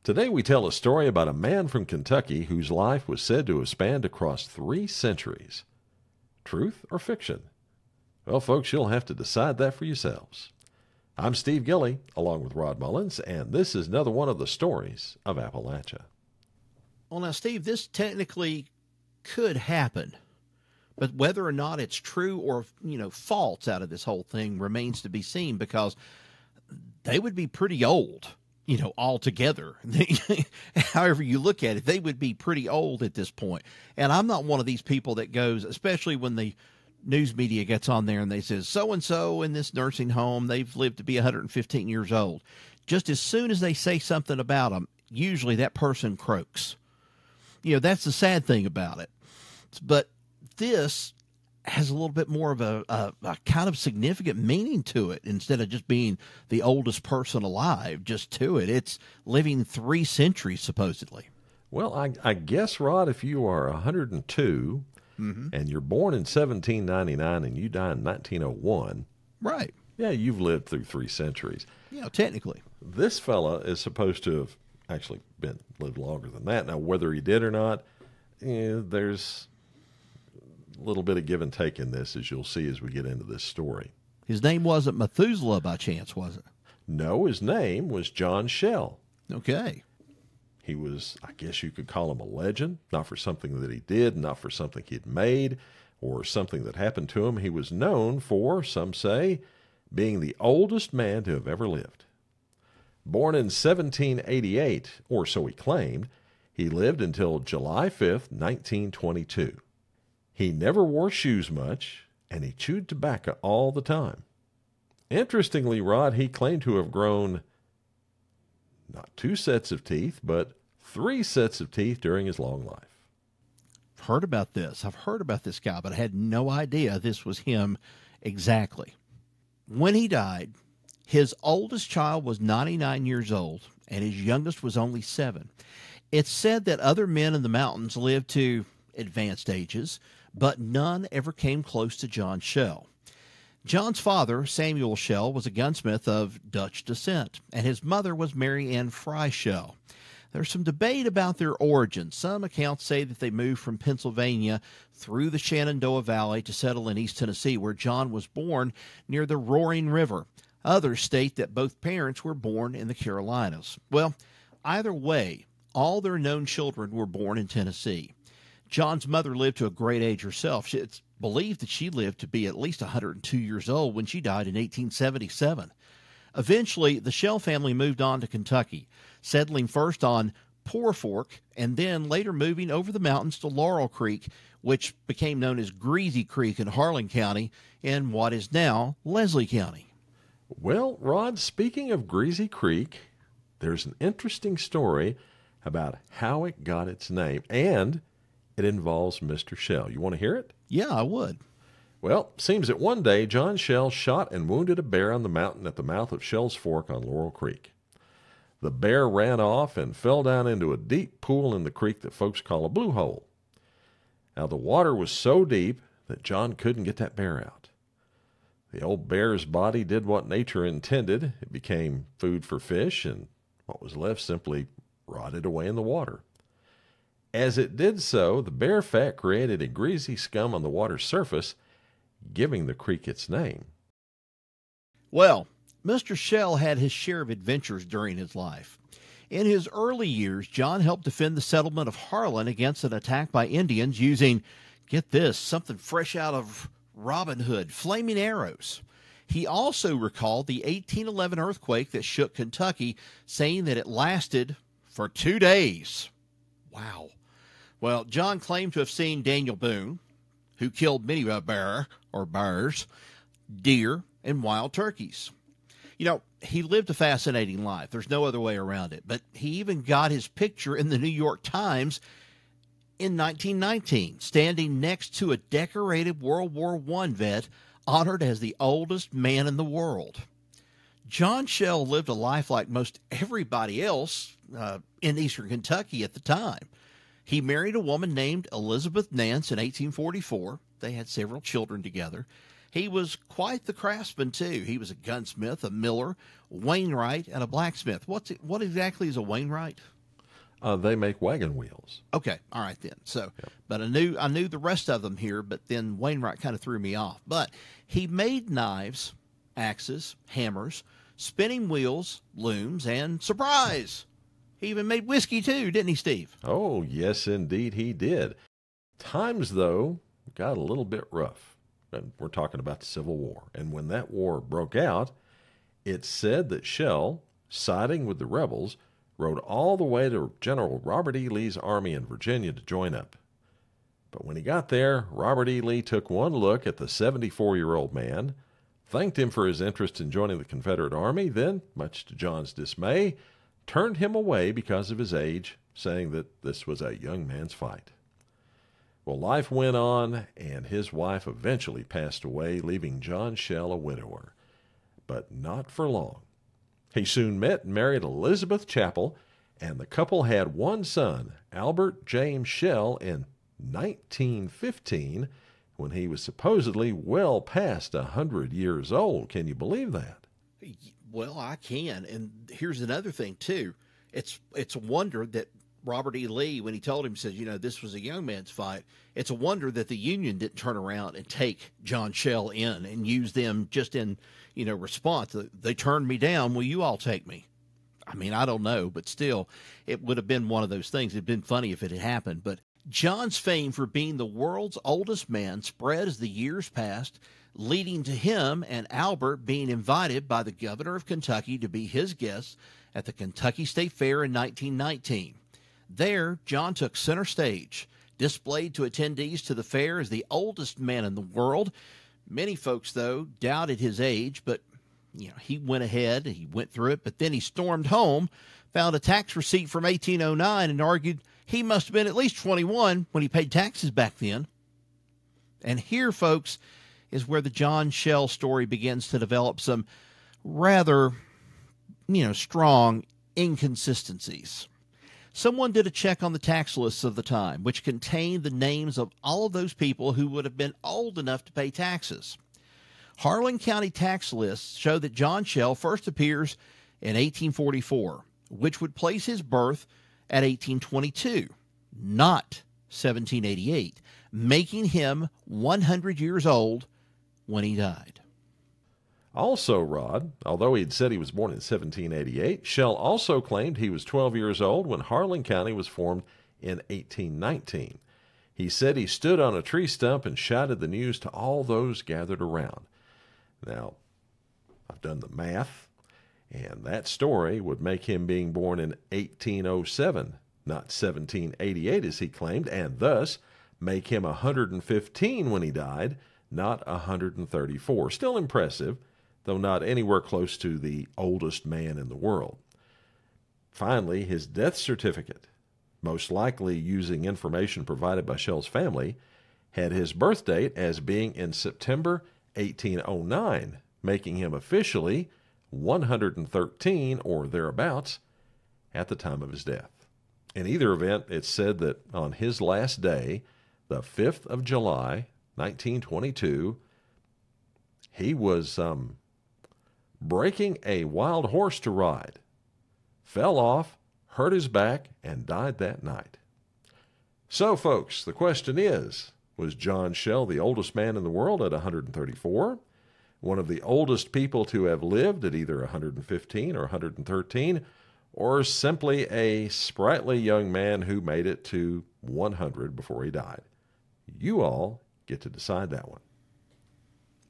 Today we tell a story about a man from Kentucky whose life was said to have spanned across 3 centuries. Truth or fiction? Well, folks, you'll have to decide that for yourselves. I'm Steve Gilley, along with Rod Mullins, and this is another one of the stories of Appalachia. Well, now, Steve, this technically could happen, but whether or not it's true or, false out of this whole thing remains to be seen, because they would be pretty old, altogether. However you look at it, they would be pretty old at this point. And I'm not one of these people that goes, especially when the news media gets on there and they says, so-and-so in this nursing home, they've lived to be 115 years old. Just as soon as they say something about them, usually that person croaks. That's the sad thing about it. But this has a little bit more of a kind of significant meaning to it. Instead of just being the oldest person alive, just to it, it's living 3 centuries, supposedly. Well, I guess, Rod, if you are 102 and you're born in 1799 and you die in 1901, right? Yeah, you've lived through 3 centuries. Technically. This fella is supposed to have actually lived longer than that. Now, whether he did or not, there's a little bit of give and take in this, as you'll see as we get into this story. His name wasn't Methuselah by chance, was it? No, his name was John Shell. Okay. He was, I guess you could call him a legend, not for something that he did, not for something he'd made, or something that happened to him. He was known for, some say, being the oldest man to have ever lived. Born in 1788, or so he claimed, he lived until July 5th, 1922. He never wore shoes much, and he chewed tobacco all the time. Interestingly, Rod, he claimed to have grown not 2 sets of teeth, but 3 sets of teeth during his long life. I've heard about this. I've heard about this guy, but I had no idea this was him exactly. When he died, his oldest child was 99 years old, and his youngest was only 7. It's said that other men in the mountains lived to advanced ages, but none ever came close to John Shell. John's father, Samuel Shell, was a gunsmith of Dutch descent, and his mother was Mary Ann Fry Shell. There's some debate about their origins. Some accounts say that they moved from Pennsylvania through the Shenandoah Valley to settle in East Tennessee, where John was born near the Roaring River. Others state that both parents were born in the Carolinas. Well, either way, all their known children were born in Tennessee. John's mother lived to a great age herself. It's believed that she lived to be at least 102 years old when she died in 1877. Eventually, the Shell family moved on to Kentucky, settling first on Poor Fork and then later moving over the mountains to Laurel Creek, which became known as Greasy Creek in Harlan County in what is now Leslie County. Well, Rod, speaking of Greasy Creek, there's an interesting story about how it got its name, and it involves Mr. Shell. You want to hear it? Yeah, I would. Well, seems that one day John Shell shot and wounded a bear on the mountain at the mouth of Shell's Fork on Laurel Creek. The bear ran off and fell down into a deep pool in the creek that folks call a blue hole. Now, the water was so deep that John couldn't get that bear out. The old bear's body did what nature intended. It became food for fish, and what was left simply rotted away in the water. As it did so, the bear fat created a greasy scum on the water's surface, giving the creek its name. Well, Mr. Shell had his share of adventures during his life. In his early years, John helped defend the settlement of Harlan against an attack by Indians using, get this, something fresh out of Robin Hood, flaming arrows. He also recalled the 1811 earthquake that shook Kentucky, saying that it lasted for 2 days. Wow. Well, John claimed to have seen Daniel Boone, who killed many bears, deer, and wild turkeys. He lived a fascinating life. There's no other way around it. But he even got his picture in the New York Times in 1919, standing next to a decorated World War I vet honored as the oldest man in the world. John Shell lived a life like most everybody else in eastern Kentucky at the time. He married a woman named Elizabeth Nance in 1844. They had several children together. He was quite the craftsman, too. He was a gunsmith, a miller, wainwright, and a blacksmith. What exactly is a wainwright? They make wagon wheels. Okay, all right then. So, but I knew the rest of them here, but then wainwright kind of threw me off. But he made knives, axes, hammers, spinning wheels, looms, and surprise! He even made whiskey, too, didn't he, Steve? Oh, yes, indeed he did. Times, though, got a little bit rough. And we're talking about the Civil War. And when that war broke out, it's said that Shell, siding with the rebels, rode all the way to General Robert E. Lee's army in Virginia to join up. But when he got there, Robert E. Lee took one look at the 74-year-old man, thanked him for his interest in joining the Confederate Army, then, much to John's dismay, turned him away because of his age, saying that this was a young man's fight. Well, life went on, and his wife eventually passed away, leaving John Shell a widower. But not for long. He soon met and married Elizabeth Chappell, and the couple had one son, Albert James Shell, in 1915, when he was supposedly well past 100 years old. Can you believe that? Well, I can. And here's another thing, too. It's a wonder that Robert E. Lee, when he told him, says, this was a young man's fight, it's a wonder that the Union didn't turn around and take John Shell in and use them just in, response. They turned me down. Will you all take me? I mean, I don't know, but still, it would have been one of those things. It'd been funny if it had happened. But John's fame for being the world's oldest man spread as the years passed, leading to him and Albert being invited by the governor of Kentucky to be his guests at the Kentucky State Fair in 1919. There, John took center stage, displayed to attendees to the fair as the oldest man in the world. Many folks, though, doubted his age, but he went ahead, he went through it, but then he stormed home, found a tax receipt from 1809, and argued he must have been at least 21 when he paid taxes back then. And here, folks, is where the John Shell story begins to develop some rather, strong inconsistencies. Someone did a check on the tax lists of the time, which contained the names of all of those people who would have been old enough to pay taxes. Harlan County tax lists show that John Shell first appears in 1844, which would place his birth at 1822, not 1788, making him 100 years old when he died. Also, Rod, although he had said he was born in 1788, Shell also claimed he was 12 years old when Harlan County was formed in 1819. He said he stood on a tree stump and shouted the news to all those gathered around. Now, I've done the math, and that story would make him being born in 1807, not 1788 as he claimed, and thus make him 115 when he died, not 134. Still impressive, though not anywhere close to the oldest man in the world. Finally, his death certificate, most likely using information provided by Shell's family, had his birth date as being in September 1809, making him officially 113 or thereabouts at the time of his death. In either event, it's said that on his last day, the 5th of July, 1922, he was breaking a wild horse to ride, fell off, hurt his back, and died that night. So, folks, the question is, was John Shell the oldest man in the world at 134? One of the oldest people to have lived at either 115 or 113? Or simply a sprightly young man who made it to 100 before he died? You all get to decide that one.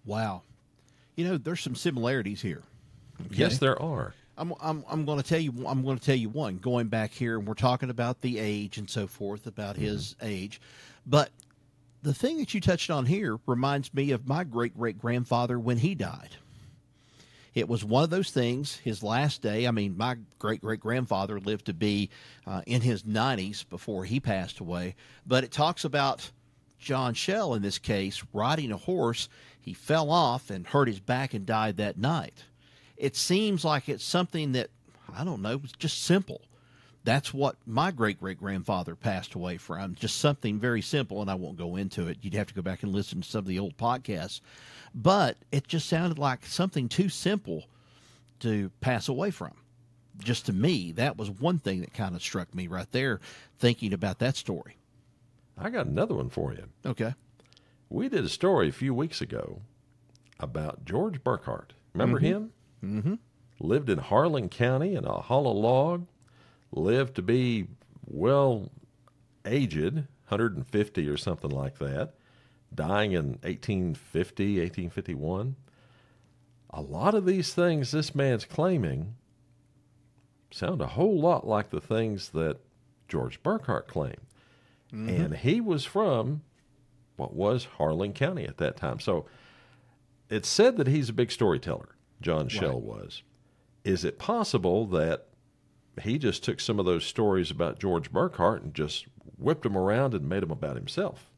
Wow. There's some similarities here. Okay? Yes, there are. I'm going to tell you. I'm going to tell you one. Going back here, and we're talking about the age and so forth, about his age. But the thing that you touched on here reminds me of my great-great-grandfather when he died. It was one of those things, his last day. I mean, my great-great-grandfather lived to be in his 90s before he passed away. But it talks about John Shell, in this case, riding a horse. He fell off and hurt his back and died that night. It seems like it's something that, I don't know, was just simple. That's what my great-great-grandfather passed away from, just something very simple, and I won't go into it. You'd have to go back and listen to some of the old podcasts. But it just sounded like something too simple to pass away from. Just to me, that was one thing that kind of struck me right there, thinking about that story. I got another one for you. Okay. We did a story a few weeks ago about George Burkhart. Remember him? Mm-hmm. Lived in Harlan County in a hollow log. Lived to be, well, aged, 150 or something like that. Dying in 1850, 1851. A lot of these things this man's claiming sound a whole lot like the things that George Burkhart claimed. Mm-hmm. And he was from what was Harlan County at that time. So it's said that he's a big storyteller, John Schell was. Is it possible that he just took some of those stories about George Burkhart and just whipped them around and made them about himself?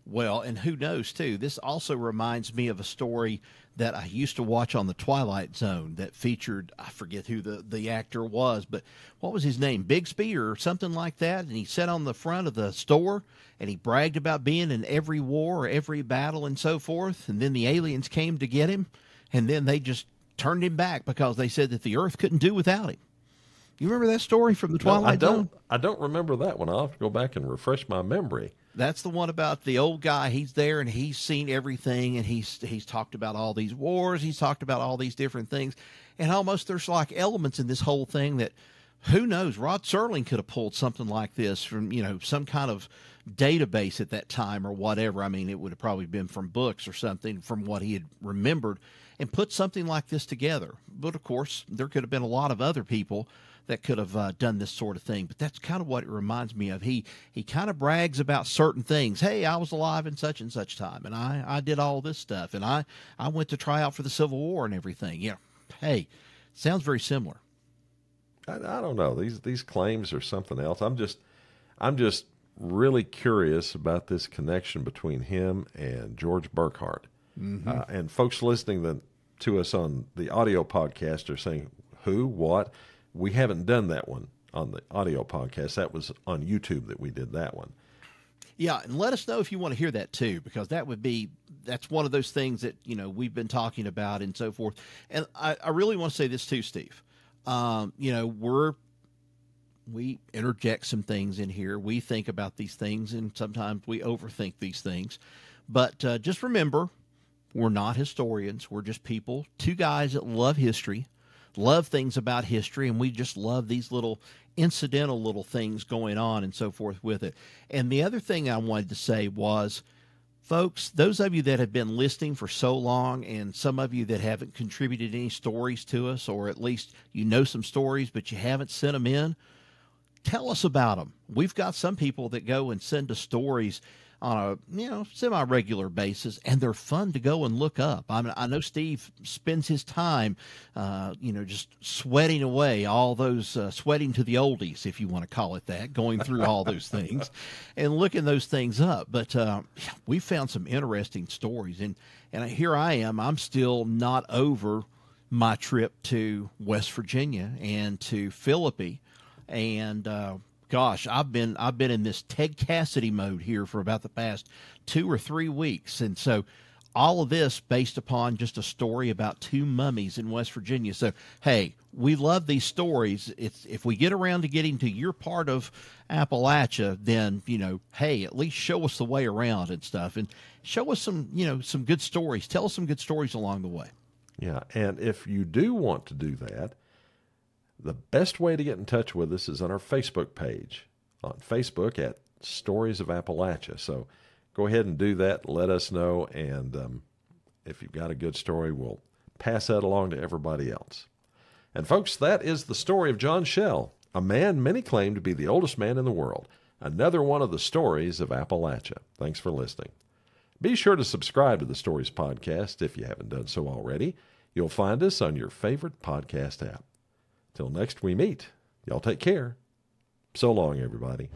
Well, and who knows, too. This also reminds me of a story that I used to watch on the Twilight Zone that featured, I forget who the actor was, but what was his name? Bigsby or something like that. And he sat on the front of the store and he bragged about being in every war or every battle and so forth. And then the aliens came to get him, and then they just turned him back because they said that the Earth couldn't do without him. You remember that story from the Twilight Zone? I don't remember that one. I'll have to go back and refresh my memory. That's the one about the old guy. He's there and he's seen everything, and he's talked about all these wars. He's talked about all these different things, and almost there's like elements in this whole thing that, who knows, Rod Serling could have pulled something like this from, some kind of database at that time or whatever. I mean, it would have probably been from books or something from what he had remembered and put something like this together. But of course, there could have been a lot of other people that could have done this sort of thing. But that's kind of what it reminds me of. He kind of brags about certain things. Hey, I was alive in such and such time, and I did all this stuff, and I went to try out for the Civil War and everything. Yeah, hey, sounds very similar. I don't know. These claims are something else. I'm just really curious about this connection between him and George Burkhart. Mm-hmm. And folks listening to us on the audio podcast are saying, who, what? We haven't done that one on the audio podcast. That was on YouTube that we did that one. Yeah, and let us know if you want to hear that too, because that's one of those things that, we've been talking about and so forth. And I really want to say this too, Steve. We interject some things in here. We think about these things, and sometimes we overthink these things. But just remember, we're not historians. We're just people, two guys that love history, love things about history, and we just love these little incidental little things going on and so forth with it. And the other thing I wanted to say was, folks, those of you that have been listening for so long, and some of you that haven't contributed any stories to us, or at least some stories, but you haven't sent them in, tell us about them. We've got some people that go and send us stories on a semi-regular basis, and they're fun to go and look up. I know Steve spends his time just sweating away all those sweating to the oldies, if you want to call it that, going through all those things and looking those things up. But we found some interesting stories, and here I am. I'm still not over my trip to West Virginia and to Philippi, and gosh, I've been in this Ted Cassidy mode here for about the past 2 or 3 weeks. And so all of this based upon just a story about 2 mummies in West Virginia. So, hey, we love these stories. If we get around to getting to your part of Appalachia, then, hey, at least show us the way around and stuff, and show us some good stories. Tell us some good stories along the way. Yeah. And if you do want to do that, the best way to get in touch with us is on our Facebook page, on Facebook at Stories of Appalachia. So go ahead and do that. Let us know. And if you've got a good story, we'll pass that along to everybody else. And folks, that is the story of John Schell, a man many claim to be the oldest man in the world. Another one of the stories of Appalachia. Thanks for listening. Be sure to subscribe to the Stories Podcast if you haven't done so already. You'll find us on your favorite podcast app. Till next we meet, y'all take care. So long, everybody.